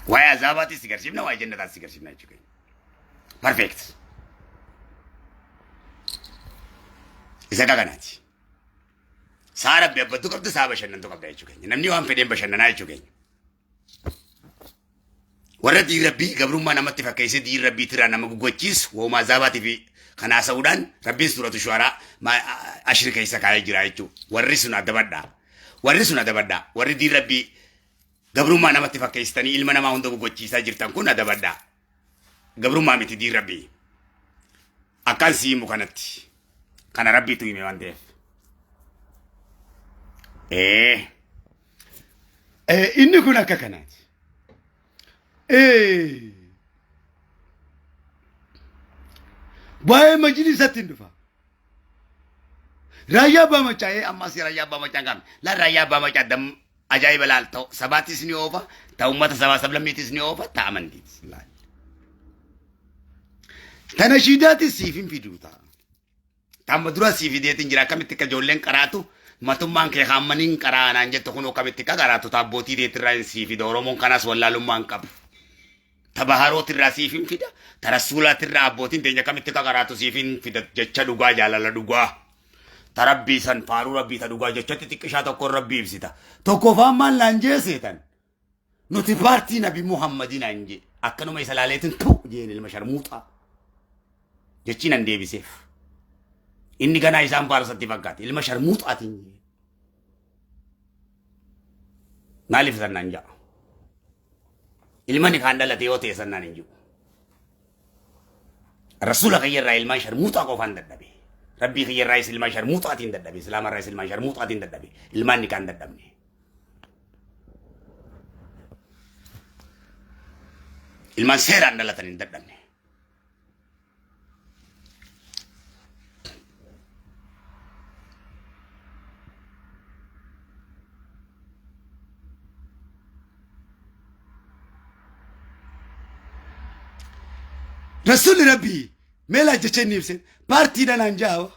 ويا زاباتي سيكرشيبنا ويا جنة سيكرشيبنا يجوكين perfect إذا كانتي سارة بيبدو قبض سابا شنن تو قبض يجوكين نمني وان فدين بشنن يجوكين ورا دي ربي قبرو ما نمت فكيسي دي ربي ترى نمك قوتشيس وما زاباتي في خنا سودان ربي سورة الشعراء ما أشرك إيسا كاي جرايتو ورسنا دبدا ورا دي ربي قبرو ما نمت فكيستاني إلما نما هندو قوتشيسا جرتان كنا دبدا قبرو ما مت دي ربي أكان سي مكانتي كان ربي توي ميوان ديف إني كنا ككنات باي مجلس تندفع رايا بامچاي اما سي رايا بامچانغام لا رايا بامچا دم اجايب لال تو سباتي سنيوفا تو مت سبا سبلميتي سنيوفا تامندي لا تنشيدات سيفين في دوتا تام درا سيفي ديت انجرا كمتك جولن قراتو ماتومان كي خامنين قرانا انجت كونو كمتك قراتو تابوتي ديت راين سيفي دورمون كناس ولا لمان قب تبهارات الراسي فين فيدا ترسولات الرابوتين تيجا كمتك قراتو سيفين فيدا جتشا دوغا جالا دوغا تربي سن فارو ربي تدوغا جتشا تتكشا تقول ربي بسيتا توكو فامان لانجي سيتان نوتي بارتي نبي محمدين انجي اكنو ما يسلاليتن تو جين المشرموطة جتشي نندي بسيف إني كان إسام بارساتي فقط المشرموطة تنجي نالف سنانجا ilmani kandala teote sanna ninju rasul khayr ra ilman sharmuta ko fan daddabe rabbi khayr ra ilman sharmuta tin daddabe islam ra ilman sharmuta tin daddabe ilman ni kan daddabne ilman sera andala tan daddabne رسول ربي ملا جتني بسن بارتي دنا نجاو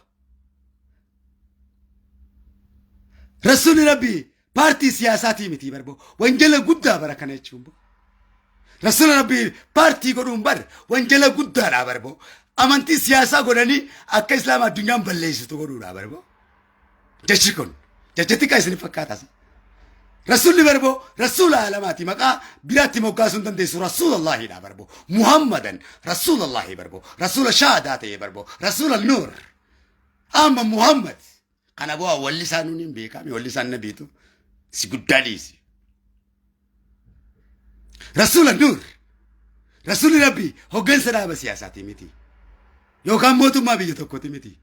رسول ربي بارتي سياساتي متي بربو وانجلا غدا بركنه چومبو رسول ربي بارتي غدوم بر وانجلا غدا لا بربو امانتي سياسا غدني اك اسلام الدنيا بليس تو غدو لا بربو جچكون جچتي كايسني فكاتاس رسول بربو رسول علاماتي مقا بلاتي موكاسون تندس رسول الله لا بربو محمدا رسول الله بربو رسول شهاداتي بربو رسول النور اما محمد انا بو اول لسانون بيكامي اول لسان نبيتو سيغداليسي رسول النور رسول ربي هوغن سدا سياساتي متي يو كان موتو ما بيجي توكوتي متي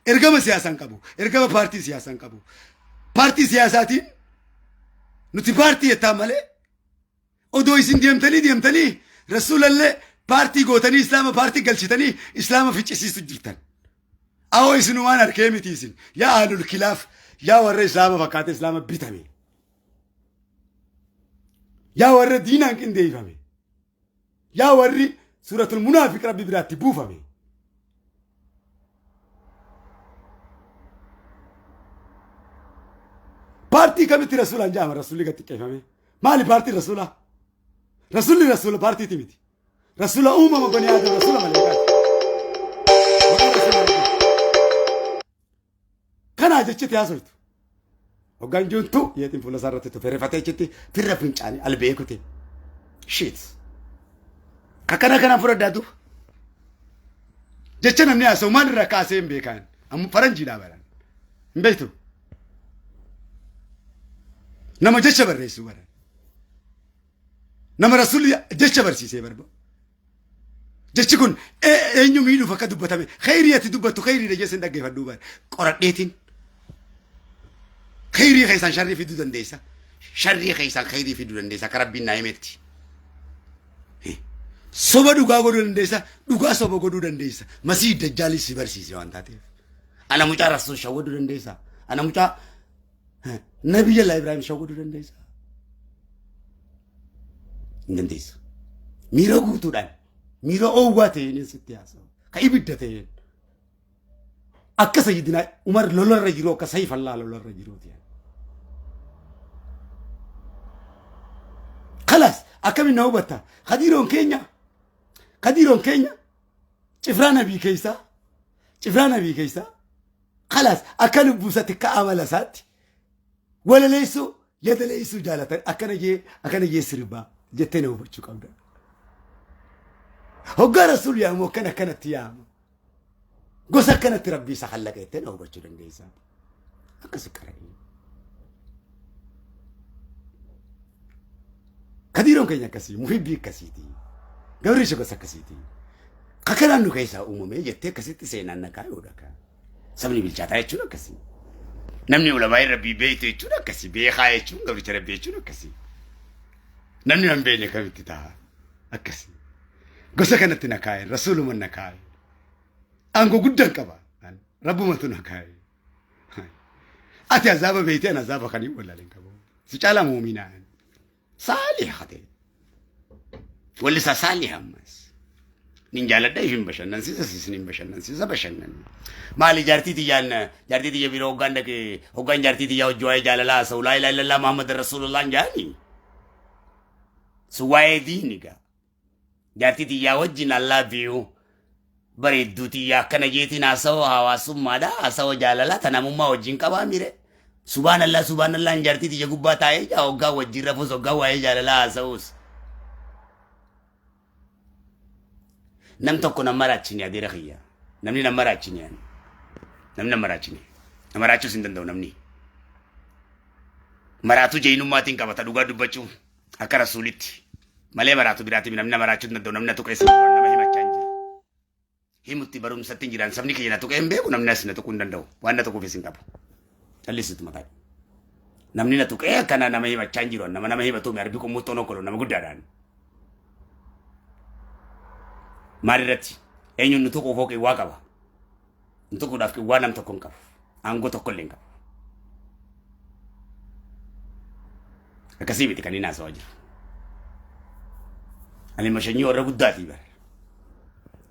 ارغما سياسان كابو ارغما بارتي سياسان كابو بارتي سياساتي نتي بارتي يتامله ودو يسين ديمتني رسول الله بارتي غوتني اسلام بارتي قلشتني اسلام في تشيس جرتن او يسنو ما نركيمي تيسن يا اهل الخلاف يا ور اسلام فقات اسلام بيتامي يا ور دينان كندي فامي يا ور سوره المنافق ربي براتي بوفامي بارتي كمتي رسول انجام رسول قد كيفامي مالي بارتي رسول بارتي تيمتي رسول بني ادم رسول ملائكه كان اجتي يا زوت وغانجونتو يتم فولا سارته فرفتيتي فرفنچاني البيكوتي شيت كان فردادو جچنا نيا سومان ركاسين بيكان ام فرنجي دابران مبيتو نما جيش بريسو برا نما رسول جيش برسيسي بربو جيش كون اينو ميدو فكا دبتامي خيرياتي دبتو خيري رجيسن دغي فدو بار قرديتين خيري خيسان شري في دودن ديسا شري خيسان خيري في دودن ديسا كربين نايمتي صوبا دوغا غودن ديسا دوغا صوبا غودن ديسا مسي دجالي سيبرسيسي وانتاتي انا موتا رسول شودو دن ديسا انا موتا نبي الله إبراهيم شاودو دنديسا دنديسا ميرو غوتودان ميرو اوغاتي نسيتياسا كايبدتين اك سيدنا عمر لولر رجيرو كسيف الله لولر رجيرو تي خلاص أكمل نوبته خديرون كينيا شفرانا بي كيسا خلاص أكل بوساتك كأمل سات ولا ليسو يد ليسو جالة أكنا جي سربا جتنا وبتشو كودا هو رسول يا مو كانت يام قصة كانت ربي سخلك جتنا وبتشو دنجيسا أكسكري كديرون كينيا كسي محبي كسيتي قبري شو قصة كسيتي كأكنا نو كيسا أمومي جتة كسيتي سينا نكاي ودكا سبني بالجاتا يجونا كسي نمني ولا باي ربي بيت يجونا كسي بيخا يجون قبل ترى بيجونا كسي نمني من بيني كبيت تها أكسي قصة كانت نكاي رسول من نكاي أنكو قدام كبا ربو ما تنكاي أتي عذاب بيتي أنا عذاب خني ولا لينكبو سجالا مؤمنان صالح هذا ولا صالح أمس نينجالا دايفين بشنن سيسنين بشنن سيسا بشنن مالي جارتي تي بيرو غاند كي هوغان جارتي تي ياو جواي جاللا سو لا اله الا الله محمد رسول الله جاني سواي دينيغا جارتي تي ياو جين الله بيو بري دوتي يا كنا جيتي ناسو حواسو مادا اسو جاللا تنامما وجين كبا ميره سبحان الله جارتي تي يغبا تاي جاو غا وجي رفو سو غا واي جاللا اسوس نم تكو نمراتشني أدير خيا نمني نمراتشني يعني نمراتشو سندن نمني مراتو جينو ماتين كبتا دوغا دبچو أكرا سوليت مالي مراتو براتي من نمنا مراتشو ندو نمنا تو كيسو نمنا هما چانجي himutti barumsatti jiran sabni keenya tokko hin beeku namni asina tokko hin danda'u waan tokko fi sinqabu callisit mataa namni na tokko kana nama himachaa jiru nama himatu mi arbi ko muttono kolo nama guddaadhaan maarirratti eenyuun tokko fooqee waa qaba tokko dhaaf waa nam tokko hin qabu aangoo tokko illee hin qabu akkasii miti kan inni haasawaa jiru ani mashanyii warra guddaatii bara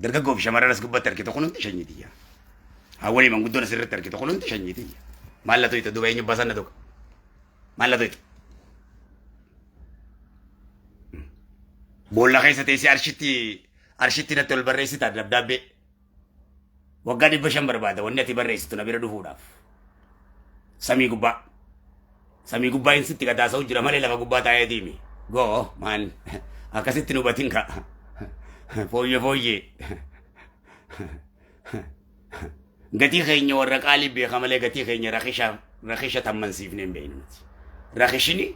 dargaggoo fi shamarran as gubbatti argite kunuunti shanyitiya hawwanii manguddoon asirratti argite kunuunti shanyitiya maal la toyta duba eenyu basanna tokko maal la toyta boolla keessa teessee arshitti natti ol barreessita dabdaabee waggaa 500 barbaada wanni ati barreessitu na bira dhufuudhaaf samii gubbaa hin sitti gadaasa'u jira malee lafa gubbaa taa'ee diimi goo maan akkasitti nu batin ka fooyyee gatii keenya warra qaalii beeka malee gatii keenya rakisha tammansiifnee hin beeknu rakishni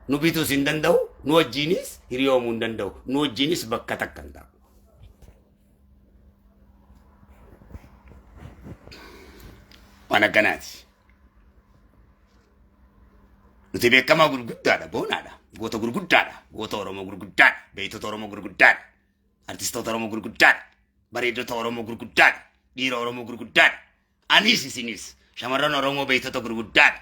nu bituus hin danda'u nu wajjiinis hiriyoomuu hin danda'u nu wajjiinis bakka takka hin ta'u waan akkanaati nuti beekamaa gurguddaadha boonaadha goota gurguddaadha goota oromoo gurguddaadha beeytota oromoo gurguddaadha artistoota oromoo gurguddaadha bareedota oromoo gurguddaadha dhiira oromoo gurguddaadha anis isinis shamarran oromoo beeytota gurguddaadha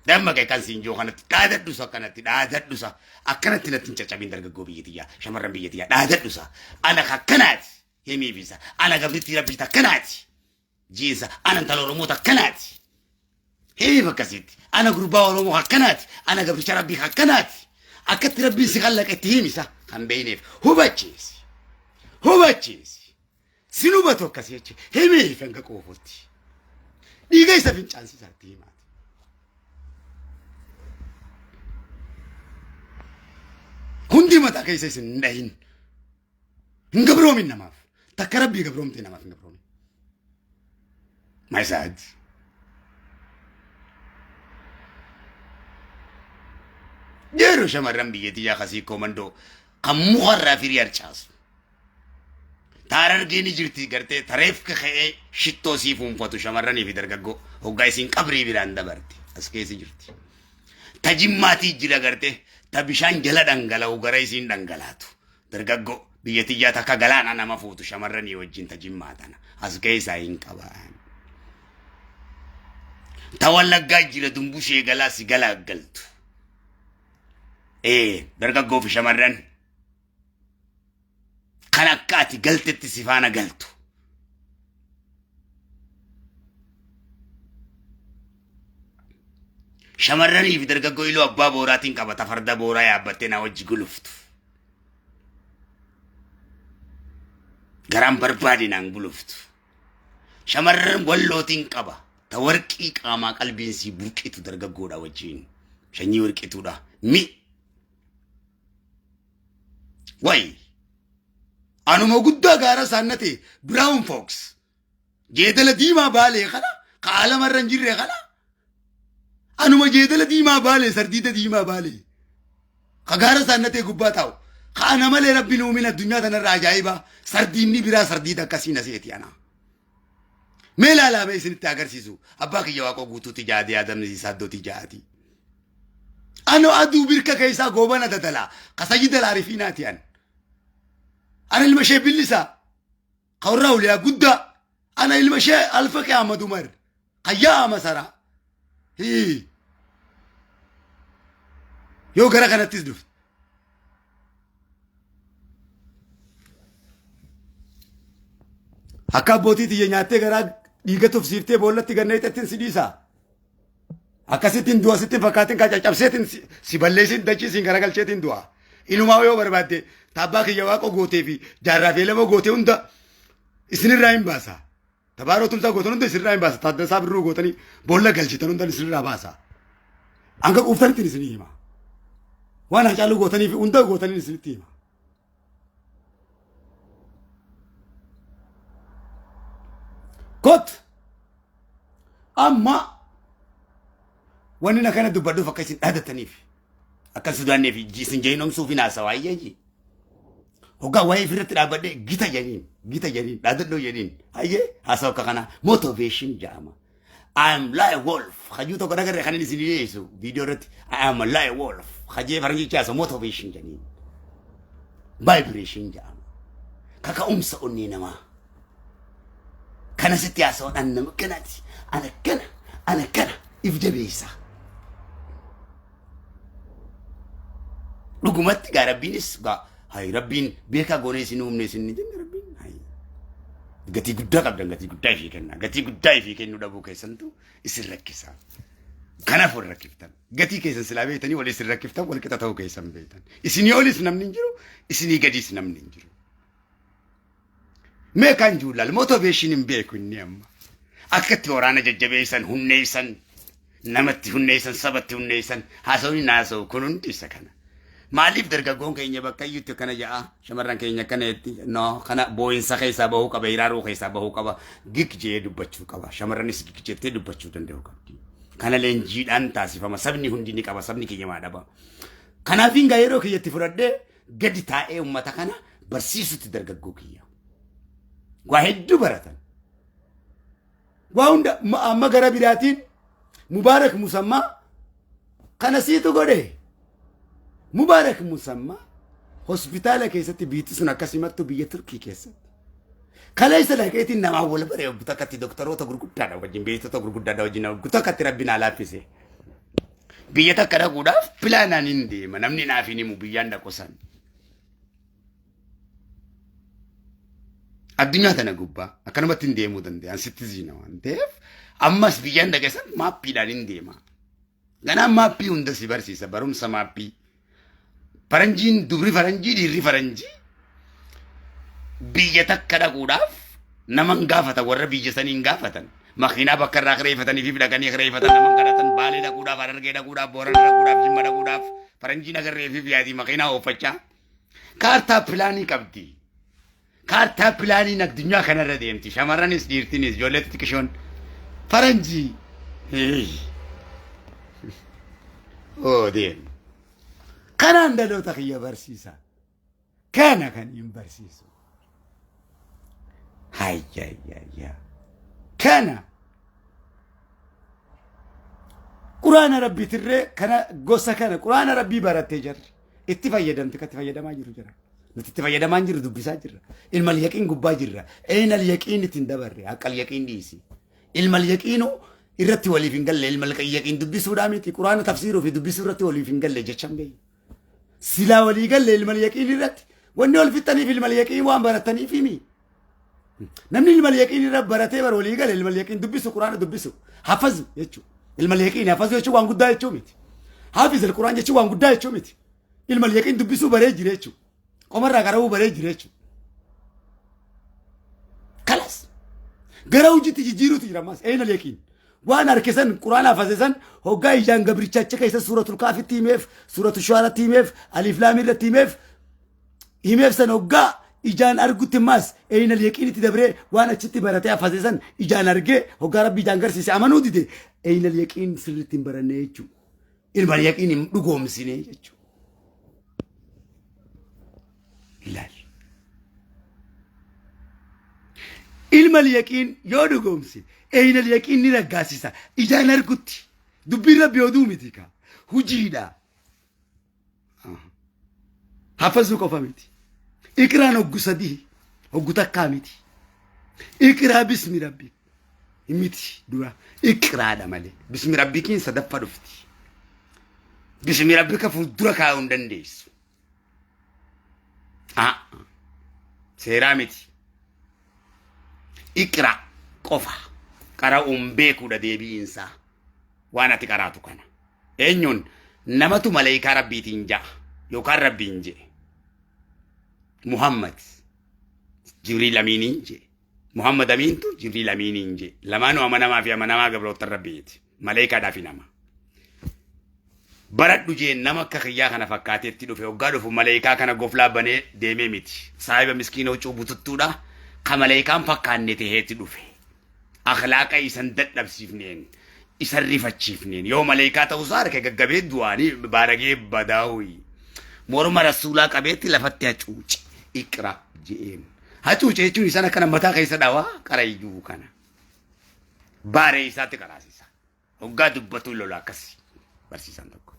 damma kee kan siinjoo kanatti dhaadadhusa akkanatti natti hin caccabin dargaggoo biyyatiyyaa shamarran biyyatiyyaa dhaadadhusa ana akkanaati himiifisa ana gabritti rabbiita akkanaati jiisa ana intala oromoota akkanaati himiif akkasitti ana gurbaa oromoo akkanaati ana gabricha rabbii akkanaati akkatti rabbiin si qallaqa itti himisa kan beeyneef hubachiisi sin hubatu akkasii jechi himiif hanga qoofutti dhiiga isa fincaansiisaatti himaati hundi mataa keessa isin hin dhahin hin gabroomin namaaf takka rabbii gabroomte namaaf hin gabroomin maisaad jeeru shamarran biyyatiyyaa kasii komandoo kan mukarraa firii harcaasu taarargeeni jirti gartee tareef ka'ee shittoo sii fuunfatu shamarranii fi dargaggoo hoggaa isiin qabrii biraan dabarti as keessa jirti tajimmaatii jira gartee ta bishaan jala dhangala'u gara isiin dhangalaatu dargaggoo biyyatiyyaa takka galaana nama fuutu shamarranii wajjin tajimmaa tana as keessaa hin qabaan ta wallaggaa jira dumbushee galaa si galaagaltu dargaggoo fi shamarran kan akka ati galtetti si faana galtu shamarranii fi dargaggoo iluu abbaa booraatiin qabata farda booraa yaabbattee na wajji guluftu. Garaan barbaadinaan guluftu. Shamarran wallootiin qaba. Ta warqii qaamaa qalbiinsi burqitu dargaggoodha wajjiin. Shanyii warqituudha. Way. Anuma guddaa gaara saannate Brown Fox. Jeedala diimaa baalee kana qaala marran jirre kana. Anuma jeedala diimaa baalee sardiida diimaa baalee. Kagaara saannate gubbaa taa'u. Kaana malee rabbiin uumina addunyaa tanarraa ajaa'iba. Sardiinni biraa sardiida akkasii na seeti ana. Mee laalame isinitti agarsiisu. Abbaa kiyya waaqoo guutuutti jaadee adamsiisaa iddootti jaati. Ano aduu birka keessaa goobana dadala. Kasayyi dalaa rifiinaati an. Ana ilma ishee billisaa. Qawraa uliyaa guddaa. Ana ilma ishee Alfaqee Ahmad Umar. Qayyaa Masaraa. Yoo gara kanattis dhufte. Akka abbootii tiyya nyaattee garaa dhiiga tufsiiftee boollatti gannee xexxin si dhiisaa. Akkasittiin du'a sittiin fakkaatiin kaa caccabseetiin si balleessin dachiisiin garagalcheetiin du'a. Inumaa yoo barbaadde taabbaa kiyya waaqoo gootee fi jaarraa fi lama gootee hunda isinirraa hin baasa. Tabaaroo tumsaa gootan hunda isinirraa hin baasa. Taaddasaa birruu gootanii boolla galchitan hunda isinirraa baasa. Hanga quuftanittiin isinii hima. Waan hacaaluu gootanii fi hunda gootanii isinitti hima. Kot amma wanni na kana dubbadhuuf akka isin dhaadataniif akka Sudaanee fi isin jeenomsuuf hin haasawaa ayyaji. Hoggaa waa'ee ofirratti dhaabbadhee gita janiin dhaadadhoo janiin ayyee haasawa akka kana motivation jedhama. I am like wolf. Hajuu tokko dhagarree kan inni isin dhiyeessu viidiyoo irratti I am like wolf. Hajee faranjichi haasawaa motivation janiin. Vibration jedhama. Kaka'umsa onnee namaa. Kana sitti haasawaan an nama kanaati. Ana kana if jabeessa. Dhugumatti gaa rabbiinis gaa hay rabbiin beekaa goonee isin uumne isin ni jenne rabbiin hay. Gatii guddaa qabdan gatii guddaa ifii kenna. Gatii guddaa ifii kennu dhabuu keessantu isin rakkisa. Kanaaf wal rakkiftan. Gatii keessan silaa beektanii wal isin rakkiftan wal qixa ta'uu keessan beektan. Isinii olis namni hin jiru, isinii gadis namni hin jiru. Mee kan juulal motivation hin beeku inni amma. Akkatti waraana jajjabeessan hunneessan namatti hunneessan sabatti hunneessan haasawni naasa'u kun hundi isa kana. Maaliif dargaggoon keenya bakka iyyutti kana ja'a shamarran keenya kana itti no kana boo'insa keessaa bahuu qaba hiraaruu keessaa bahuu qaba gig jee dubbachuu qaba shamarranis gig jettee dubbachuu danda'u qabdi. Kana leenjiidhaan taasifama sabni hundi ni qaba sabni keenya maadhaba. Kanaafin gaa yeroo kiyyatti fudhadhee gadi taa'ee uummata kana barsiisutti dargaggoo kiyya. Waa hedduu baratan. Waa hunda amma gara biraatiin Mubaarak Musammaa kana siitu godhe. Mubaarak Musammaa hospitaala keessatti biitti sun akkasimattu biyya Turkii keessatti. Kaleessa dhaqeetiin namaa wal baree butakkatti doktoroota gurguddaadha wajjin beektota gurguddaadha wajjin butakkatti rabbiin alaaffise. Biyya takka dhaquudhaaf pilaanaan hin deema namni naaf hin himu biyyaan dhaqosan. Addunyaa tana gubbaa akkanumatti hin deemuu danda'an sitti ziina waan ta'eef ammas biyyaan dhaqesan maappiidhaan hin deema. Ganaan maappii hunda si barsiisa barumsa maappii. Faranjiin dubri faranjii dhiirri faranjii biyya takka dhaquudhaaf nama hin gaafatan warra biyya sanii hin gaafatan. Makiinaa bakka irraa kireeffatanii fi dhaqanii kireeffatan nama hin kadhatan Baalee dhaquudhaaf Harargee dhaquudhaaf Boorana dhaquudhaaf Jimma dhaquudhaaf faranjiin agarree fi biyyaati makiinaa ooffachaa. Kaartaa pilaanii qabdi. Kaartaa pilaaniin addunyaa kanarra deemti. Shamarranis dhiirtinis ijoollee xixiqqishoon faranjii. Oh deemu. Kanaan dhaloota kiyya barsiisa. Kana kan hin barsiisu. Hayyayyaa. Kana. Quraana Rabbii tirree kana gosa kana Quraana Rabbii barattee jirra. Itti fayyadamte katti fayyadamaa jiru jira. Nuti itti fayyadamaa jiru dubbisaa jirra. Ilmal yaqiin gubbaa jirra. Eenal yaqiin ittiin dabarre aqal yaqiin dhiisi. Ilmal yaqiinu irratti waliif hin galle ilmal yaqiin dubbisuudhaa miti Quraana tafsiiruu fi dubbisuu irratti waliif hin galle jechaan gahe. Silaa walii galle ilmal yaqiin irratti wanni wal fixaniif ilmal yaqiin waan barataniif himi. Namni ilmal yaqiin irra baratee bar walii galle ilmal yaqiin dubbisu Quraana dubbisu hafazu jechuudha. المليكين حفظوا يجوا عن قداية شومت حافظ القرآن يجوا عن قداية شومت المليكين دبسوا بريج ريتشو عمر قرأوا بريج ريتشو خلاص قرأوا جت تجيرو تجرماس أين اليقين وانا ركزن القرآن حفظن هو جاي جان قبر تشاتش كيس سورة الكهف تيمف سورة الشعراء تيمف ألف لام را تيمف يمف سنوجا إجان أرجو تماس أين اليقين تدبره وانا تشتي براتي حفظن إجان أرجع هو قرب بيجان قرسي سامنو دي أين اليقين سرتين برانيجو المليكين لقوم سنيجو لا المليكين يودو قومسي أين اليقين نرجاسيسا إجان أرجوتي دبي ربي ودومي تيكا هجيدا حفظوا كفامتي إقرأ نقصدي وقتا كامتي إقرأ باسم ربي إمتي دورا إقرأ دمالي باسم ربي كين صدفة رفتي باسم ربي كفودرا كاون دنديس سيرامتي إقرأ قفا قرأ بيكو دا ديبي إنسا وانا تقرأتو كان إنيون نمتو ملايكا ربي تنجا يوكا ربي نجي محمد جبريل أمين نجي محمد أمين تو جبريل أمين نجي لمانو أمانا ما في أمانا ما قبلو تربيت ملايكا دافي نما برات دوجي نما كخيا كان فكاتي تدو في وغادو في ملايكا كان غفلا بني ديمي ميتي صاحب مسكين او چوبو تتودا كملايكا فكان نتي تدو في اخلاق يسن ددبسيفنين يسرفچيفنين يوم ملايكا توزار كغغبي دواني بارغي بداوي مورما رسولا قبيت لفتيا چوچ اقرا جين هچوچ چوني سنا كان متا كيس داوا قرايجو كان باري سات قراسيسا وغادو بتولو لاكسي برسيسان تكو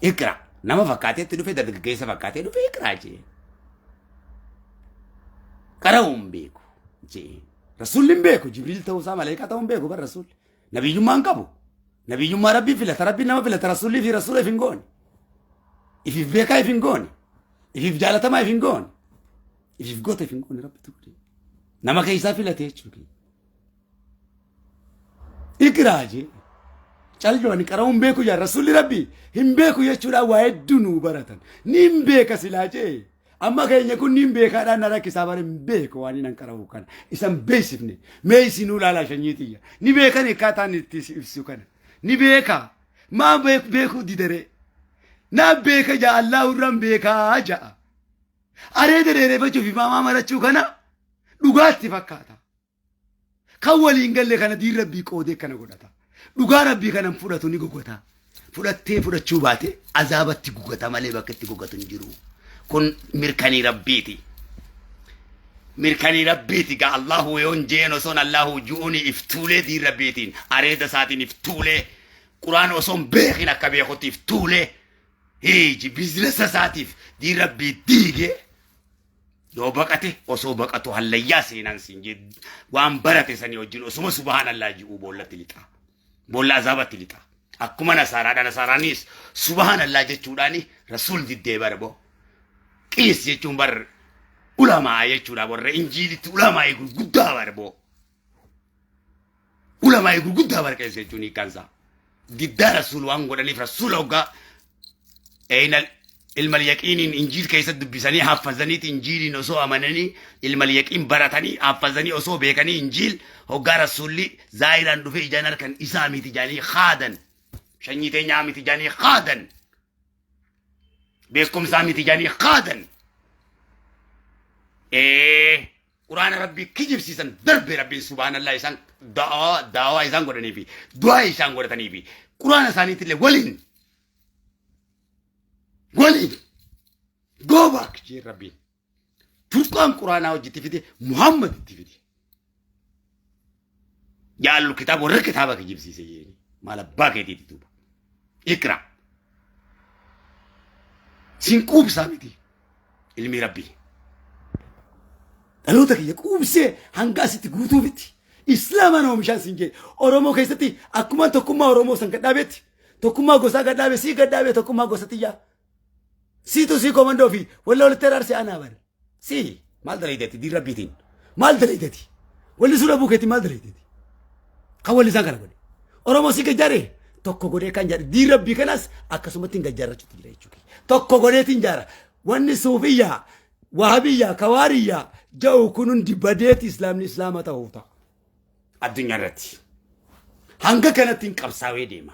اقرا نما فكاتي تدو في درد كيس فكاتي دو في اقرا جي قراهم بيكو جي رسول بيكو جبريل توسا ملائكة توم بيكو بر رسول نبي يوم انكبو نبي يوم ربي في لتربي نما في لترسول في رسول فينغون if you beka فينغون if you جالتا ما فينغون if you got فينغون ربي تقولي نما كيسا في لتيچوكي إقراجي چل جواني كراهم بيكو يا رسول ربي هم بيكو يچودا وايدونو براتن نيم بيكا سلاجي أما كي يكون نيم بيكا دا نرا كسابار بيكو واني ننكراو كان إسان بيسفني ميسي نولا لا شنيتيا ني بيكا نكاتا نتسيفسو كان ني بيكا ما بيكو ديدري نا بيكا جا الله رم بيكا جا أري دري بچو في ماما مرچو كانا لغاتي فكاتا كوالي إنجل لكنا دي ربي قودي كنا قدتا لغا ربي كنا مفورتو نيقو قتا فورتي فورتشو باتي عذابتي قوغتا مالي باكتي قوغتا نجرو كن مركاني ربيتي قال الله يون جينو صون الله جوني افتولي دي ربيتين أريد ساتين افتولي قرآن وصون بيخنا كبيخوتي افتولي هيجي بزنس ساتيف دي ربي ديجي yoo baqate osoo baqatu hallayyaa seenan sin jed waan barate sani wajjin osuma subhanallah ji'u bollatti lixa bolla azabatti lixa akkuma nasaranis subhanallah jechuudhaani rasul diddee barbo qis jechuun bar ulama jechuudha warra injiilitti ulama gurguddaa barbo ulama gurguddaa barqees jechuun kansa diddaa rasul waan godhaniif rasul hogga aynal المليكين إنجيل كيس دبسني حفظني إنجيل نسو أمانني المليكين براتني حفظني أسو بيكني إنجيل هو رسولي زايران دفع جانر كان إسامي تجاني خادن شنيتي نعمي تجاني خادن بيسكم سامي تجاني خادن قرآن ربي كجيب سيسان درب ربي سبحان الله إسان دعوة إسان قراني في دعاء إسان قراني في قرآن ساني تلي ولين go back جي ربي فرقان قرآن أو جتي فيدي محمد تفيدي يا الله كتاب ورا كتابك جيب سيسي مالا باكي دي توبا اقرأ سينكوب سامتي علمي ربي دلوتك يكوب سي هنغاسي تقوتو بيتي إسلام أنا ومشان سنجي أورومو كيستي أكما تكما أورومو سنكتابت تكما غوسا كتابي سي كتابي تكما غوسا يا سيتو سي كوماندو في ولا الترار سي انا بر سي مال دريدتي دي ربيتين مال دريدتي ولا سوره بوكتي مال دريدتي Kawali isaan kana godhe. Oromoo si gajjaare tokko godhee kan jaare diin rabbii kanas akkasumatti hin gajjaarrachuutti jira jechuudha. Tokko godheetiin jaara. Wanni suufiyyaa, wahabiyyaa, kawaariyyaa ja'u kun hundi badeeti islaamni islaama ta'uu ta'a. Addunyaa irratti. Hanga kanatti hin qabsaawee deema.